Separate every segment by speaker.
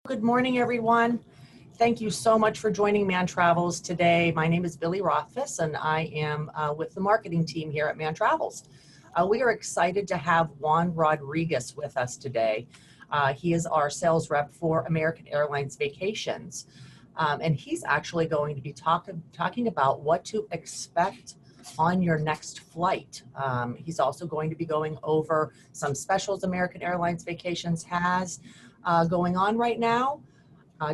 Speaker 1: Good morning, everyone. Thank you so much for joining Mann Travels today. My name is Billy Rothfuss, and I am with the marketing team here at Mann Travels. We are excited to have Juan Rodriguez with us today. He is our sales rep for American Airlines Vacations, and he's actually going to be talking about what to expect on your next flight. He's also going to be going over some specials American Airlines Vacations has going on right now.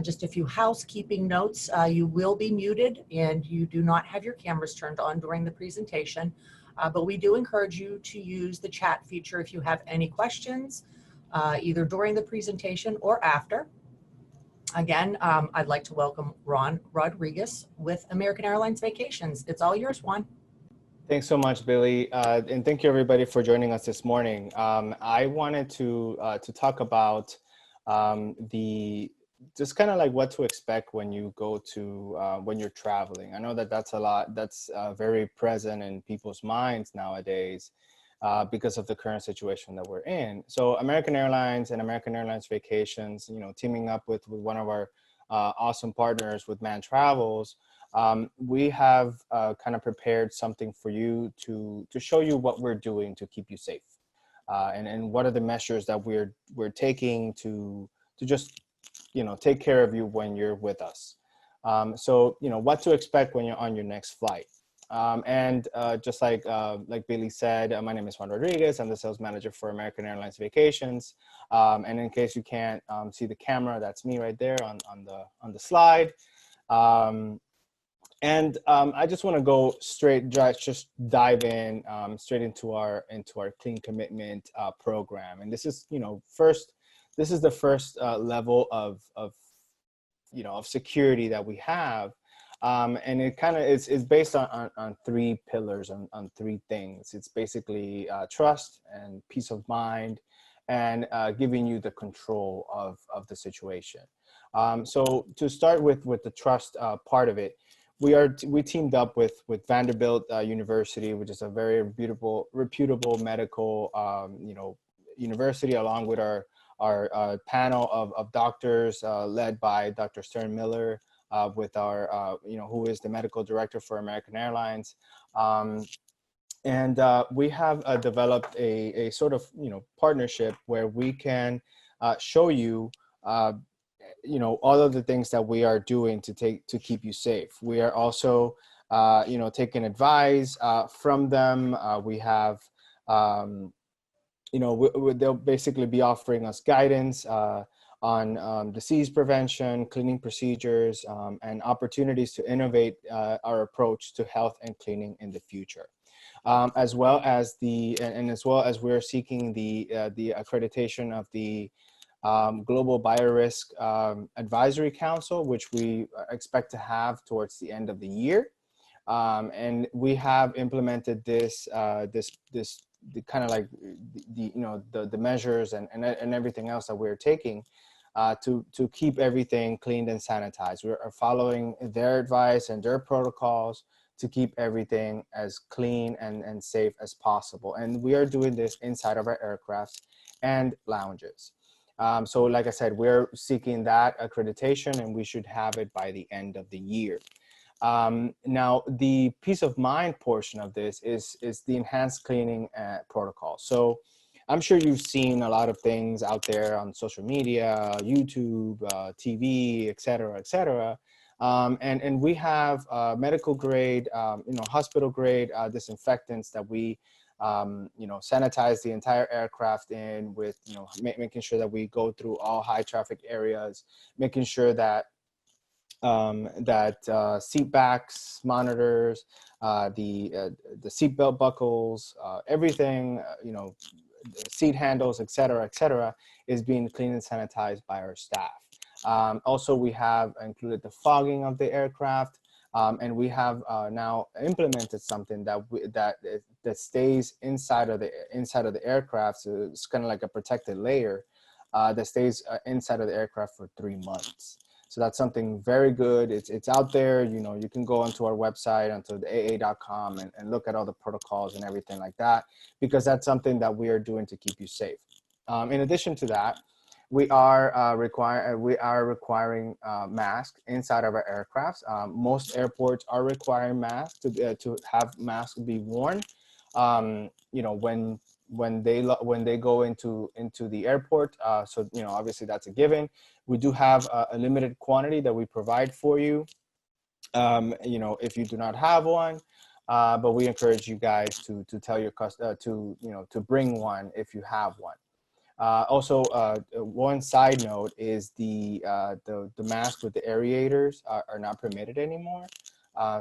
Speaker 1: Just a few housekeeping notes. You will be muted and you do not have your cameras turned on during the presentation, but we do encourage you to use the chat feature if you have any questions, either during the presentation or after. Again, I'd like to welcome Juan Rodriguez with American Airlines Vacations. It's all yours, Juan.
Speaker 2: Thanks so much, Billy, and thank you everybody for joining us this morning. I wanted to talk about just kind of like what to expect when you go to when you're traveling. I know that that's very present in people's minds nowadays because of the current situation that we're in. So American Airlines and American Airlines Vacations, teaming up with one of our awesome partners with Mann Travels, we have kind of prepared something for you to show you what we're doing to keep you safe, and what are the measures that we're taking to just take care of you when you're with us. So what to expect when you're on your next flight. And just like Billy said, my name is Juan Rodriguez. I'm the sales manager for American Airlines Vacations. And in case you can't see the camera, that's me right there on the slide. And I just want to go just dive in straight into our Clean Commitment program. And this is, this is the first level of security that we have. And it kind of is based on three pillars, on three things. It's basically trust and peace of mind, and giving you the control of the situation. So to start with the trust part of it, we teamed up with Vanderbilt University, which is a very reputable medical university, along with our panel of doctors led by Dr. Stern Miller, with our who is the medical director for American Airlines. And we have developed a sort of partnership where we can show you all of the things that we are doing to keep you safe. We are also taking advice from them. We have they'll basically be offering us guidance on disease prevention, cleaning procedures, and opportunities to innovate our approach to health and cleaning in the future. As well as we're seeking the accreditation of the Global Biorisk Advisory Council, which we expect to have towards the end of the year. And we have implemented this the kind of like the measures and everything else that we're taking to keep everything cleaned and sanitized. We are following their advice and their protocols to keep everything as clean and safe as possible. And we are doing this inside of our aircraft and lounges. So like I said, we're seeking that accreditation, and we should have it by the end of the year. Now, the peace of mind portion of this is the enhanced cleaning protocol. So I'm sure you've seen a lot of things out there on social media, YouTube, TV, et cetera, and we have medical grade, hospital grade disinfectants that we sanitize the entire aircraft in with, making sure that we go through all high traffic areas, making sure that seat backs, monitors, the seat belt buckles, everything, seat handles, et cetera, is being cleaned and sanitized by our staff. Also, we have included the fogging of the aircraft, and we have now implemented something that stays inside of the aircraft. So it's kind of like a protected layer that stays inside of the aircraft for 3 months. So that's something very good. It's out there. You can go onto our website, onto the AA.com, and look at all the protocols and everything like that, because that's something that we are doing to keep you safe. In addition to that, we are requiring masks inside of our aircrafts. Most airports are requiring masks to have masks be worn. You know, when they go into the airport. So you know, obviously that's a given. We do have a limited quantity that we provide for you. You know, if you do not have one. But we encourage you guys to tell your to you know, to bring one if you have one. Also, one side note is the mask with the aerators are not permitted anymore.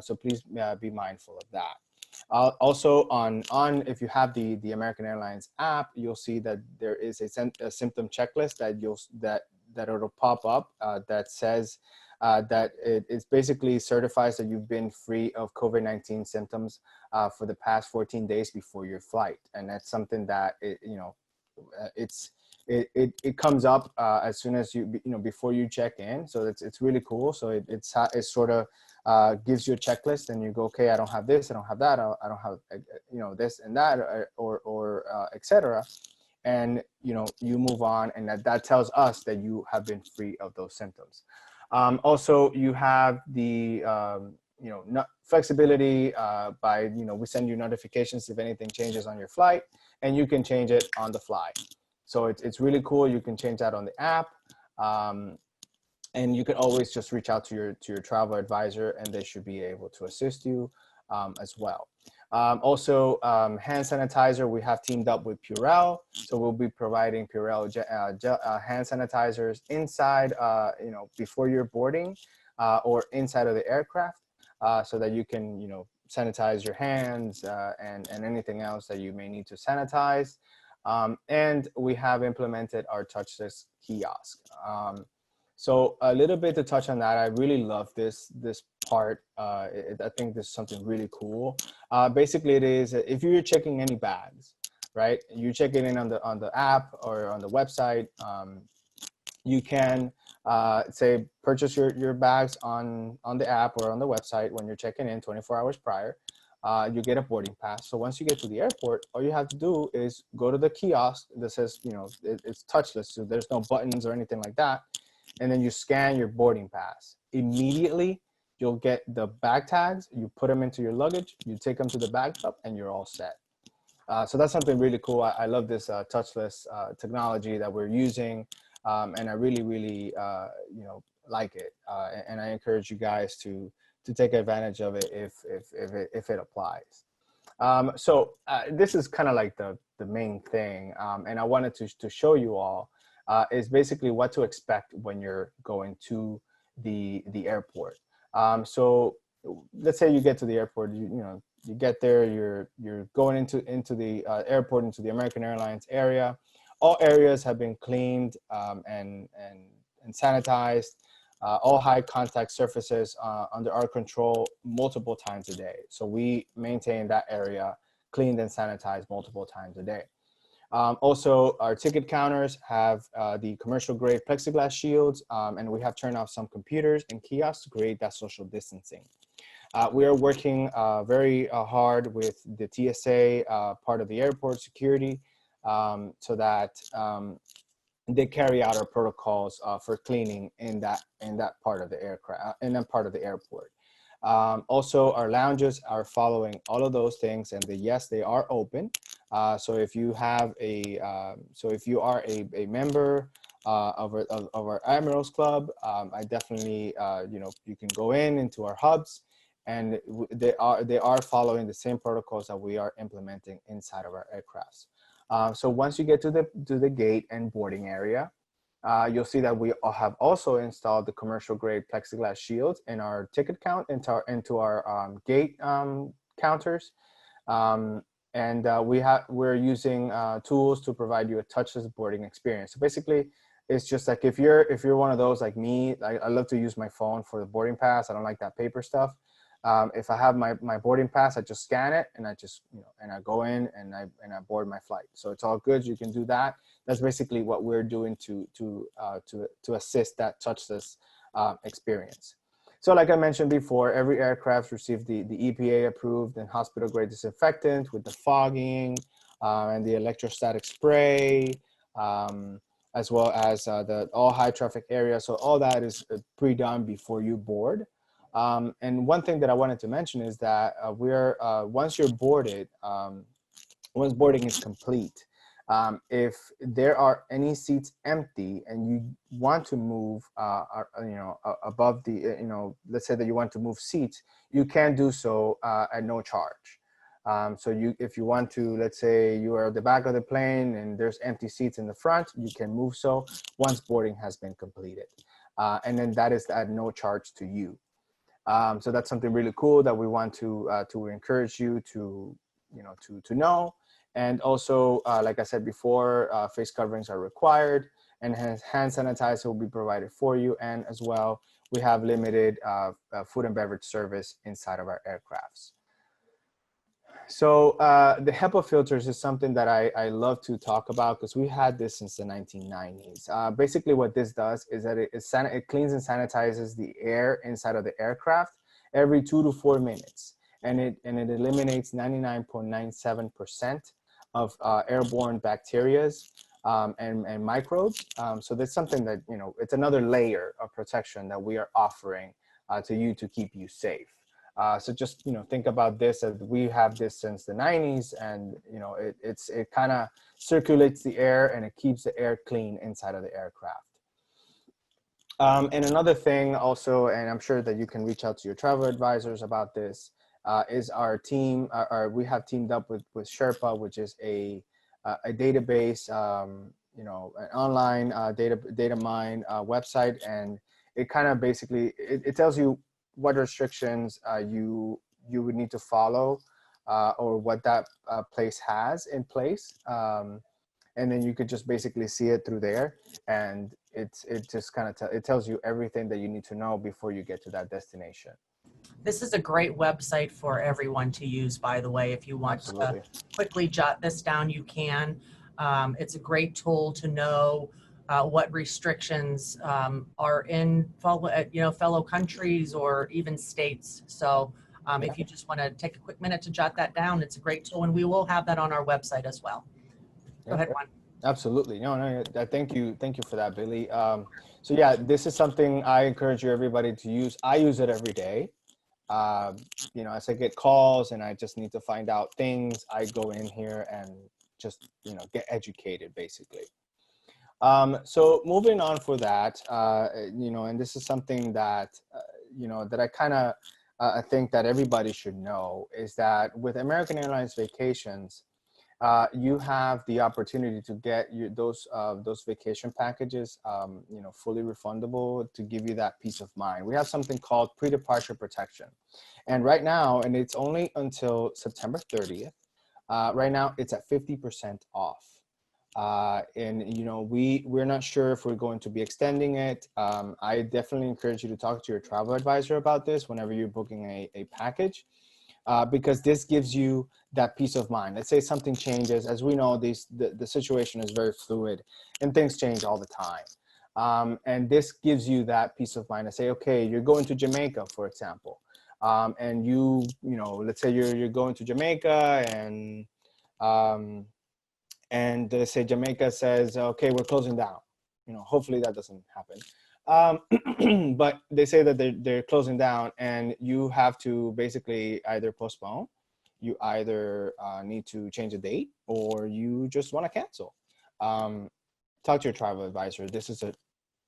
Speaker 2: So please be mindful of that. Also, on if you have the American Airlines app, you'll see that there is a symptom checklist that it'll pop up that says that it basically certifies that you've been free of COVID-19 symptoms for the past 14 days before your flight, and that's something that you know, it comes up as soon as you know, before you check in. So it's really cool. So it sort of gives you a checklist, and you go, okay, I don't have this, I don't have that, I don't have you know, this and that, or etc. And you know, you move on, and that tells us that you have been free of those symptoms. Also, you have the you know, flexibility by, you know, we send you notifications if anything changes on your flight, and you can change it on the fly. So it's really cool. You can change that on the app, and you can always just reach out to your travel advisor, and they should be able to assist you as well. Also, hand sanitizer, we have teamed up with Purell, so we'll be providing Purell hand sanitizers inside, you know, before you're boarding or inside of the aircraft, so that you can, you know, sanitize your hands and anything else that you may need to sanitize. And we have implemented our touchless kiosk. So a little bit to touch on that, I really love this part. I think this is something really cool. Basically, it is if you're checking any bags, right? You check it in on the app or on the website. You can say purchase your bags on the app or on the website when you're checking in 24 hours prior. You get a boarding pass. So once you get to the airport, all you have to do is go to the kiosk that says, you know, it's touchless, so there's no buttons or anything like that. And then you scan your boarding pass. Immediately, you'll get the bag tags, you put them into your luggage, you take them to the bag shop, and you're all set. So that's something really cool. I love this touchless technology that we're using, and I really, really, you know, like it. And I encourage you guys to take advantage of it if it applies. So this is kind of like the main thing, and I wanted to show you all is basically what to expect when you're going to the airport. So let's say you get to the airport, you know, you get there, you're going into the airport, into the American Airlines area. All areas have been cleaned and sanitized. All high contact surfaces under our control multiple times a day. So we maintain that area cleaned and sanitized multiple times a day. Also, our ticket counters have the commercial grade plexiglass shields, and we have turned off some computers and kiosks to create that social distancing. We are working very hard with the TSA part of the airport security so that they carry out our protocols for cleaning in that part of the aircraft, in that part of the airport. Also, our lounges are following all of those things, and yes, they are open. So if you have if you are a member of our Admirals Club, I definitely you know, you can go into our hubs, and they are following the same protocols that we are implementing inside of our aircrafts. So once you get to the gate and boarding area, you'll see that we have also installed the commercial grade plexiglass shields in our ticket count into our gate counters. And we're using tools to provide you a touchless boarding experience. So basically, it's just like if you're one of those like me, I love to use my phone for the boarding pass. I don't like that paper stuff. If I have my boarding pass, I just scan it and I just, you know, and I go in and I board my flight. So it's all good. You can do that. That's basically what we're doing to assist that touchless experience. So like I mentioned before, every aircraft received the EPA approved and hospital grade disinfectant with the fogging and the electrostatic spray. as well as the all high traffic areas. So all that is pre-done before you board. And one thing that I wanted to mention is that once you're boarded, once boarding is complete, if there are any seats empty and you want to move, above the, let's say that you want to move seats, you can do so at no charge. So if you want to, let's say you are at the back of the plane and there's empty seats in the front, you can move so once boarding has been completed. And then that is at no charge to you. So that's something really cool that we want to encourage you to, to know. And also, like I said before, face coverings are required, and hand sanitizer will be provided for you. And as well, we have limited food and beverage service inside of our aircrafts. So the HEPA filters is something that I love to talk about because we had this since the 1990s. Basically what this does is that it cleans and sanitizes the air inside of the aircraft every 2 to 4 minutes. And it eliminates 99.97% of airborne bacterias and microbes. So that's something that, it's another layer of protection that we are offering to you to keep you safe. So just, think about this, as we have this since the 90s, and, it kind of circulates the air and it keeps the air clean inside of the aircraft. And another thing also, and I'm sure that you can reach out to your travel advisors about this, is our team, we have teamed up with Sherpa, which is a database, an online data mine website, and it kind of basically, it tells you what restrictions you would need to follow, or what that place has in place. And then you could just basically see it through there, and it just kind of it tells you everything that you need to know before you get to that destination.
Speaker 1: This is a great website for everyone to use, by the way. If you want
Speaker 2: Absolutely.
Speaker 1: to quickly jot this down, you can. It's a great tool to know what restrictions are in fellow countries or even states. So if you just want to take a quick minute to jot that down, it's a great tool, and we will have that on our website as well. Go ahead, Juan.
Speaker 2: Absolutely. No, thank you for that, Billy. So yeah, this is something I encourage everybody to use. I use it every day. As I get calls and I just need to find out things, I go in here and just, get educated, basically. So moving on for that, and this is something that, that I kind of I think that everybody should know, is that with American Airlines Vacations, you have the opportunity to get those vacation packages, fully refundable, to give you that peace of mind. We have something called pre-departure protection, and right now, and it's only until September 30th. Right now, it's at 50% off. And we're not sure if we're going to be extending it. I definitely encourage you to talk to your travel advisor about this whenever you're booking a package. Because this gives you that peace of mind. Let's say something changes. As we know, the situation is very fluid and things change all the time. And this gives you that peace of mind to say, okay, you're going to Jamaica, for example. And let's say you're going to Jamaica, and they say Jamaica says, okay, we're closing down. Hopefully that doesn't happen. But they say that they're closing down, and you have to basically either postpone, you either need to change the date, or you just want to cancel. Talk to your travel advisor. This is an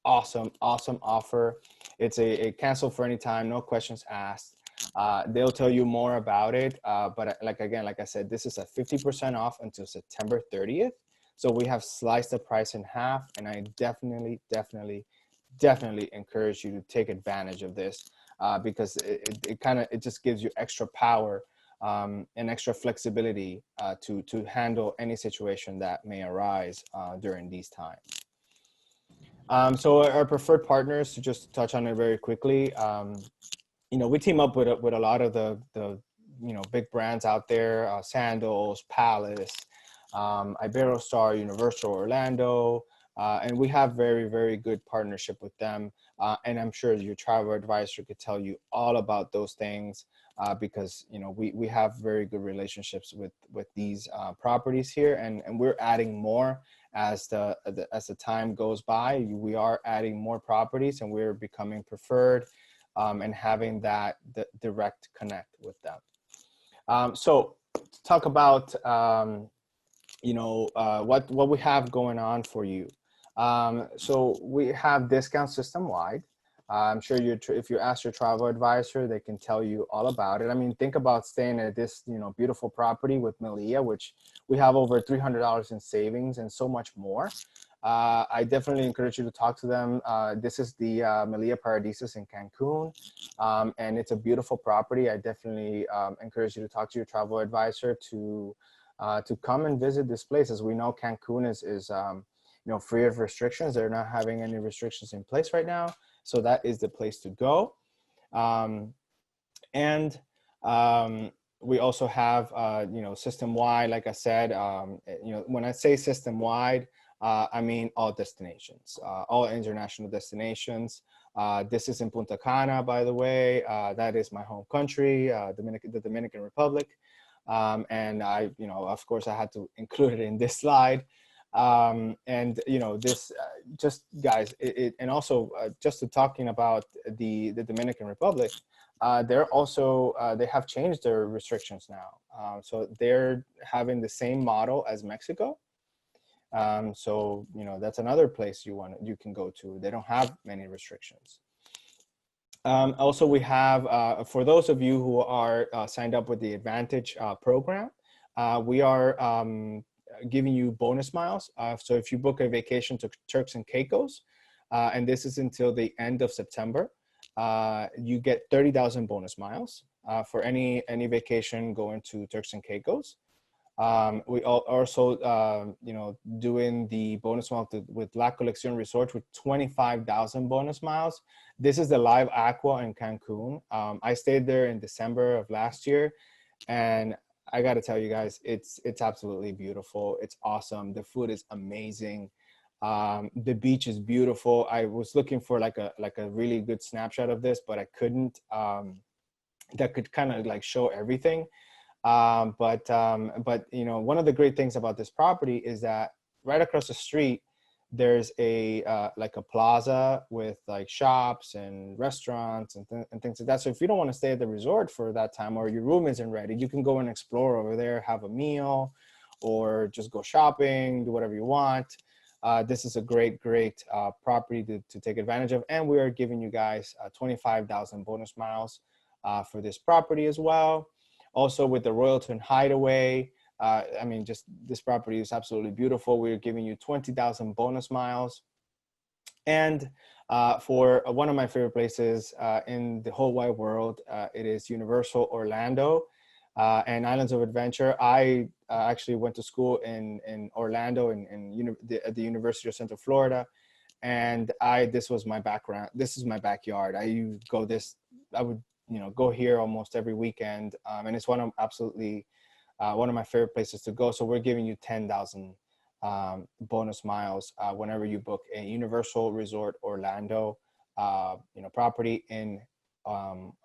Speaker 2: awesome offer. It's a cancel for any time, no questions asked. They'll tell you more about it. But like I said, this is at 50% off until September 30th. So we have sliced the price in half, and I definitely encourage you to take advantage of this, because it just gives you extra power and extra flexibility to handle any situation that may arise during these times. So our preferred partners, to just touch on it very quickly, we team up with a lot of the big brands out there: Sandals, Palace, Iberostar, Universal Orlando. And we have very, very good partnership with them. And I'm sure your travel advisor could tell you all about those things, because we have very good relationships with these properties here, and we're adding more as the time goes by, we are adding more properties and we're becoming preferred, and having that direct connect with them. So to talk about what we have going on for you. So we have discounts system wide. I'm sure if you ask your travel advisor, they can tell you all about it. I mean, think about staying at this, beautiful property with Melia, which we have over $300 in savings and so much more. I definitely encourage you to talk to them. This is the Melia Paradisus in Cancun, and it's a beautiful property. I definitely encourage you to talk to your travel advisor to come and visit this place. As we know, Cancun is free of restrictions. They're not having any restrictions in place right now. So that is the place to go. We also have, system-wide, like I said, when I say system-wide, I mean all destinations, all international destinations. This is in Punta Cana, by the way. That is my home country, the Dominican Republic. And I, of course, I had to include it in this slide. This just guys, and also just to talking about the Dominican Republic, they're also they have changed their restrictions now. So they're having the same model as Mexico. So that's another place you can go to. They don't have many restrictions. Also, we have, for those of you who are signed up with the Advantage program, we are giving you bonus miles. So if you book a vacation to Turks and Caicos, and this is until the end of September, you get 30,000 bonus miles for any vacation going to Turks and Caicos. We also, doing the bonus miles with La Colección Resort with 25,000 bonus miles. This is the Live Aqua in Cancun. I stayed there in December of last year, and I got to tell you guys, it's absolutely beautiful. It's awesome. The food is amazing. The beach is beautiful. I was looking for like a really good snapshot of this, but I couldn't. That could kind of like show everything. But one of the great things about this property is that right across the street, there's a like a plaza with like shops and restaurants and things like that. So if you don't want to stay at the resort for that time, or your room isn't ready, you can go and explore over there, have a meal, or just go shopping, do whatever you want. This is a great property to take advantage of. And we are giving you guys 25,000 bonus miles for this property as well. Also with the Royalton Hideaway, just this property is absolutely beautiful. We're giving you 20,000 bonus miles. And for one of my favorite places in the whole wide world, it is Universal Orlando and Islands of Adventure. I actually went to school in Orlando at the University of Central Florida. And this was my background. This is my backyard. I would go here almost every weekend. And it's one of my favorite places to go. So we're giving you 10,000 bonus miles whenever you book a Universal Resort Orlando, property in Orlando.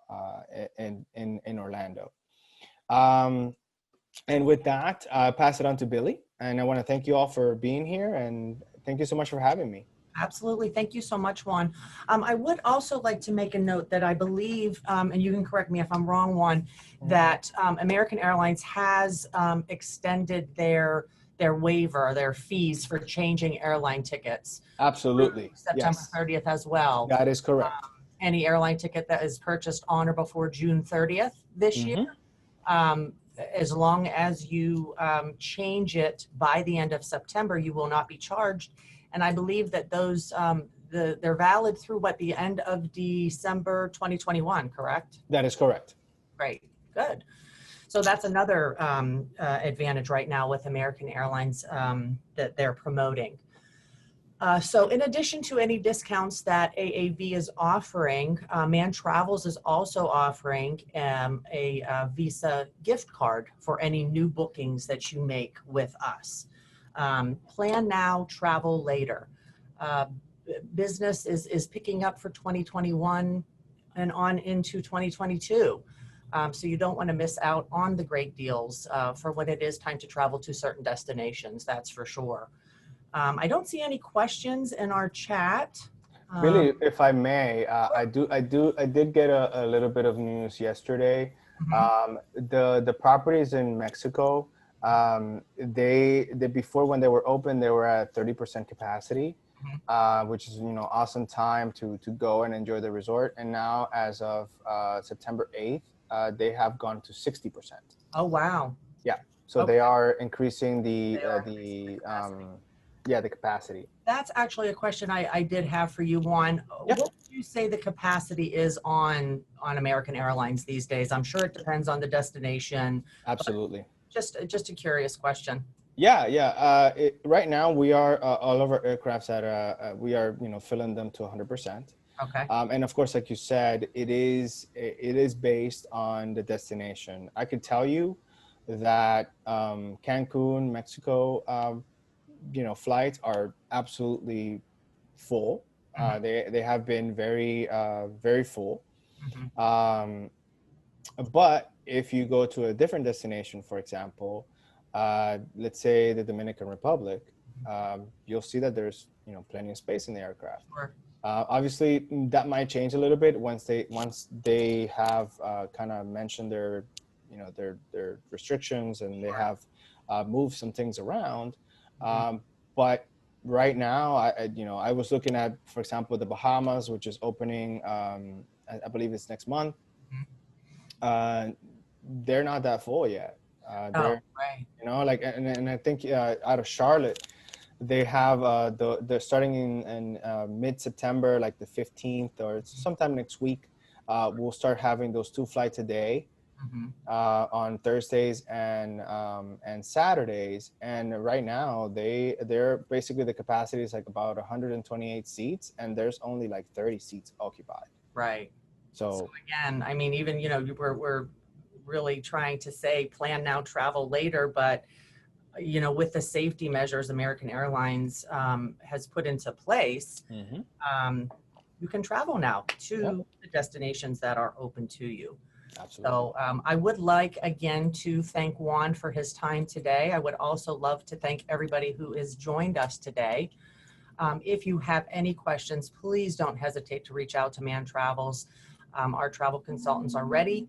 Speaker 2: And with that, pass it on to Billy. And I want to thank you all for being here, and thank you so much for having me.
Speaker 1: Absolutely. Thank you so much, Juan. I would also like to make a note that I believe, and you can correct me if I'm wrong, Juan, that American Airlines has extended their waiver, their fees for changing airline tickets.
Speaker 2: Absolutely.
Speaker 1: September 30th as well.
Speaker 2: That is correct.
Speaker 1: Any airline ticket that is purchased on or before June 30th this year, as long as you change it by the end of September, you will not be charged. And I believe that those, they're valid through the end of December 2021, correct?
Speaker 2: That is correct.
Speaker 1: Great, good. So that's another advantage right now with American Airlines that they're promoting. So in addition to any discounts that AAV is offering, Mann Travels is also offering a Visa gift card for any new bookings that you make with us. Plan now, travel later. Business is picking up for 2021 and on into 2022. So you don't want to miss out on the great deals for when it is time to travel to certain destinations, that's for sure. I don't see any questions in our chat.
Speaker 2: Billy, if I may, I did get a little bit of news yesterday.
Speaker 1: Mhm.
Speaker 2: The properties in Mexico, they before when they were open, they were at 30% capacity,
Speaker 1: Mhm.
Speaker 2: which is awesome time to go and enjoy the resort. And now, as of September 8th, they have gone to 60%.
Speaker 1: Oh, wow.
Speaker 2: Yeah, so they
Speaker 1: Okay.
Speaker 2: are increasing
Speaker 1: They are increasing the capacity.
Speaker 2: yeah, the capacity.
Speaker 1: That's actually a question I did have for you, Juan.
Speaker 2: Yeah,
Speaker 1: What would you say the capacity is on American Airlines these days? I'm sure it depends on the destination, but
Speaker 2: absolutely.
Speaker 1: just a curious question.
Speaker 2: Yeah, yeah. Right now, we are all of our aircrafts at we are filling them to 100%.
Speaker 1: Okay.
Speaker 2: And of course, like you said, it is based on the destination. I could tell you that Cancun, Mexico, flights are absolutely full.
Speaker 1: Mhm.
Speaker 2: They have been very full.
Speaker 1: Mhm.
Speaker 2: Um, but if you go to a different destination, for example, let's say the Dominican Republic, you'll see that there's plenty of space in the aircraft.
Speaker 1: Sure.
Speaker 2: Obviously, that might change a little bit once they have kind of mentioned their restrictions, and they have moved some things around.
Speaker 1: Mhm.
Speaker 2: But right now, I was looking at, for example, the Bahamas, which is opening. I believe it's next month.
Speaker 1: Mhm.
Speaker 2: uh, they're not that full yet.
Speaker 1: Oh,
Speaker 2: They're
Speaker 1: right.
Speaker 2: like, and I think out of Charlotte, they have they're starting in mid-September, like the 15th or sometime next week. We'll start having those two flights a day
Speaker 1: Mhm.
Speaker 2: on Thursdays and Saturdays. And right now, they're basically, the capacity is like about 128 seats, and there's only like 30 seats occupied.
Speaker 1: Right. So
Speaker 2: So
Speaker 1: again, I mean, even, we're really trying to say plan now, travel later, but with the safety measures American Airlines has put into place,
Speaker 2: mhm,
Speaker 1: um, you can travel now
Speaker 2: yep,
Speaker 1: to the destinations that are open to you.
Speaker 2: absolutely.
Speaker 1: So I would like again to thank Juan for his time today. I would also love to thank everybody who has joined us today. If you have any questions, please don't hesitate to reach out to Mann Travels. Our travel consultants are ready.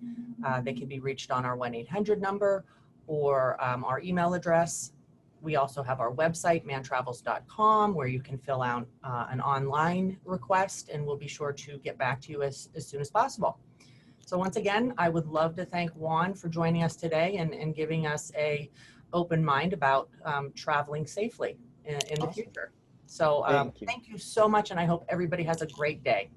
Speaker 1: They can be reached on our 1-800 number or our email address. We also have our website, manntravels.com, where you can fill out an online request, and we'll be sure to get back to you as soon as possible. So once again, I would love to thank Juan for joining us today and giving us a open mind about traveling safely in the
Speaker 2: Awesome.
Speaker 1: future. So
Speaker 2: Thank you.
Speaker 1: thank you so much, and I hope everybody has a great day.